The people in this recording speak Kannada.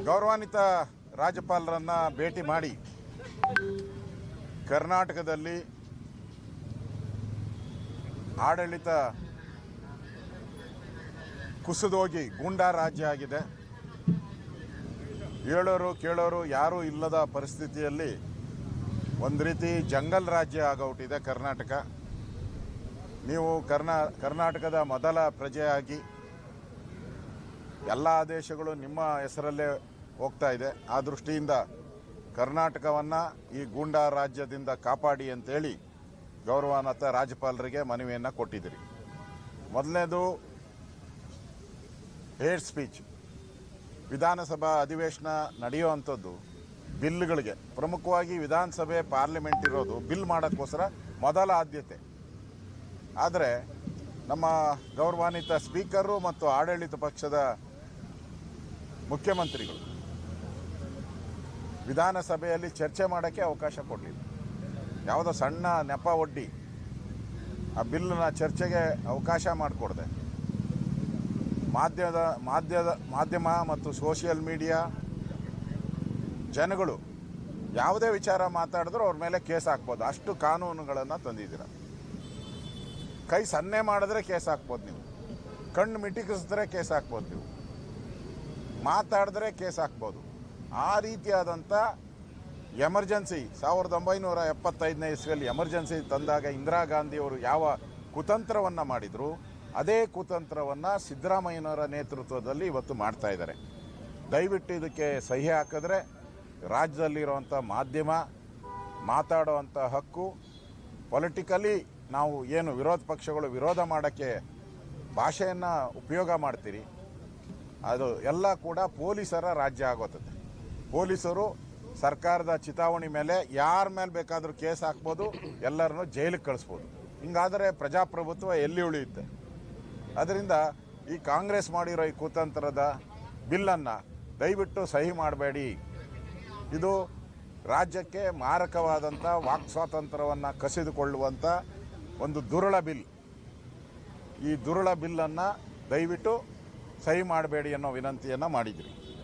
ಗೌರವಾನ್ವಿತ ರಾಜ್ಯಪಾಲರನ್ನು ಭೇಟಿ ಮಾಡಿ ಕರ್ನಾಟಕದಲ್ಲಿ ಆಡಳಿತ ಕುಸಿದೋಗಿ ಗೂಂಡಾ ರಾಜ್ಯ ಆಗಿದೆ. ಹೇಳೋರು ಕೇಳೋರು ಯಾರೂ ಇಲ್ಲದ ಪರಿಸ್ಥಿತಿಯಲ್ಲಿ ಒಂದು ರೀತಿ ಜಂಗಲ್ ರಾಜ್ಯ ಆಗೋಗ್ಬಿಟ್ಟಿದೆ ಕರ್ನಾಟಕ. ನೀವು ಕರ್ನಾಟಕದ ಮೊದಲ ಪ್ರಜೆಯಾಗಿ ಎಲ್ಲ ಆದೇಶಗಳು ನಿಮ್ಮ ಹೆಸರಲ್ಲೇ ಹೋಗ್ತಾ ಇದೆ. ಆ ದೃಷ್ಟಿಯಿಂದ ಕರ್ನಾಟಕವನ್ನು ಈ ಗೂಂಡಾ ರಾಜ್ಯದಿಂದ ಕಾಪಾಡಿ ಅಂತೇಳಿ ಗೌರವಾನ್ವಿತ ರಾಜ್ಯಪಾಲರಿಗೆ ಮನವಿಯನ್ನು ಕೊಟ್ಟಿದ್ದೀರಿ. ಮೊದಲನೇದು ಹೇಟ್ ಸ್ಪೀಚ್. ವಿಧಾನಸಭಾ ಅಧಿವೇಶನ ನಡೆಯುವಂಥದ್ದು ಬಿಲ್ಗಳಿಗೆ, ಪ್ರಮುಖವಾಗಿ ವಿಧಾನಸಭೆ ಪಾರ್ಲಿಮೆಂಟ್ ಇರೋದು ಬಿಲ್ ಮಾಡೋಕ್ಕೋಸ್ಕರ ಮೊದಲ ಆದ್ಯತೆ. ಆದರೆ ನಮ್ಮ ಗೌರವಾನ್ವಿತ ಸ್ಪೀಕರು ಮತ್ತು ಆಡಳಿತ ಪಕ್ಷದ ಮುಖ್ಯಮಂತ್ರಿಗಳು ವಿಧಾನಸಭೆಯಲ್ಲಿ ಚರ್ಚೆ ಮಾಡೋಕ್ಕೆ ಅವಕಾಶ ಕೊಡಲಿಲ್ಲ. ಯಾವುದೋ ಸಣ್ಣ ನೆಪ ಒಡ್ಡಿ ಆ ಬಿಲ್ನ ಚರ್ಚೆಗೆ ಅವಕಾಶ ಮಾಡಿಕೊಡದೆ ಮಾಧ್ಯಮ ಮತ್ತು ಸೋಷಿಯಲ್ ಮೀಡಿಯಾ ಜನಗಳು ಯಾವುದೇ ವಿಚಾರ ಮಾತಾಡಿದ್ರೂ ಅವ್ರ ಮೇಲೆ ಕೇಸ್ ಹಾಕ್ಬೋದು. ಅಷ್ಟು ಕಾನೂನುಗಳನ್ನು ತಂದಿದ್ದೀರ. ಕೈ ಸನ್ನೆ ಮಾಡಿದ್ರೆ ಕೇಸ್ ಹಾಕ್ಬೋದು, ನೀವು ಕಣ್ಣು ಮಿಟಿಕಿಸಿದ್ರೆ ಕೇಸ್ ಹಾಕ್ಬೋದು, ನೀವು ಮಾತಾಡಿದ್ರೆ ಕೇಸ್ ಹಾಕ್ಬೋದು. ಆ ರೀತಿಯಾದಂಥ ಎಮರ್ಜೆನ್ಸಿ 1975ನೇ ಇಸ್ವಿಯಲ್ಲಿ ಎಮರ್ಜೆನ್ಸಿ ತಂದಾಗ ಇಂದಿರಾ ಗಾಂಧಿಯವರು ಯಾವ ಕುತಂತ್ರವನ್ನು ಮಾಡಿದರು, ಅದೇ ಕುತಂತ್ರವನ್ನು ಸಿದ್ದರಾಮಯ್ಯನವರ ನೇತೃತ್ವದಲ್ಲಿ ಇವತ್ತು ಮಾಡ್ತಾ ಇದ್ದಾರೆ. ದಯವಿಟ್ಟು ಇದಕ್ಕೆ ಸಹಿ ಹಾಕಿದ್ರೆ ರಾಜ್ಯದಲ್ಲಿರುವಂಥ ಮಾಧ್ಯಮ ಮಾತಾಡುವಂಥ ಹಕ್ಕು, ಪೊಲಿಟಿಕಲಿ ನಾವು ಏನು ವಿರೋಧ ಪಕ್ಷಗಳು ವಿರೋಧ ಮಾಡೋಕ್ಕೆ ಭಾಷೆಯನ್ನು ಉಪಯೋಗ ಮಾಡ್ತೀರಿ, ಅದು ಎಲ್ಲ ಕೂಡ ಪೊಲೀಸರ ರಾಜ್ಯ ಆಗೋತ್ತದೆ. ಪೊಲೀಸರು ಸರ್ಕಾರದ ಚಿತಾವಣೆ ಮೇಲೆ ಯಾರ ಮೇಲೆ ಬೇಕಾದರೂ ಕೇಸ್ ಹಾಕ್ಬೋದು, ಎಲ್ಲರನ್ನೂ ಜೈಲಿಗೆ ಕಳಿಸ್ಬೋದು. ಹಿಂಗಾದರೆ ಪ್ರಜಾಪ್ರಭುತ್ವ ಎಲ್ಲಿ ಉಳಿಯುತ್ತೆ? ಅದರಿಂದ ಈ ಕಾಂಗ್ರೆಸ್ ಮಾಡಿರೋ ಈ ಕುತಂತ್ರದ ಬಿಲ್ಲನ್ನು ದಯವಿಟ್ಟು ಸಹಿ ಮಾಡಬೇಡಿ. ಇದು ರಾಜ್ಯಕ್ಕೆ ಮಾರಕವಾದಂಥ ವಾಕ್ ಸ್ವಾತಂತ್ರ್ಯವನ್ನು ಕಸಿದುಕೊಳ್ಳುವಂಥ ಒಂದು ದುರುಳ ಬಿಲ್. ಈ ದುರುಳ ಬಿಲ್ಲನ್ನು ದಯವಿಟ್ಟು ಸಹಿ ಮಾಡಬೇಡಿ ಅನ್ನೋ ವಿನಂತಿಯನ್ನು ಮಾಡಿದ್ರಿ.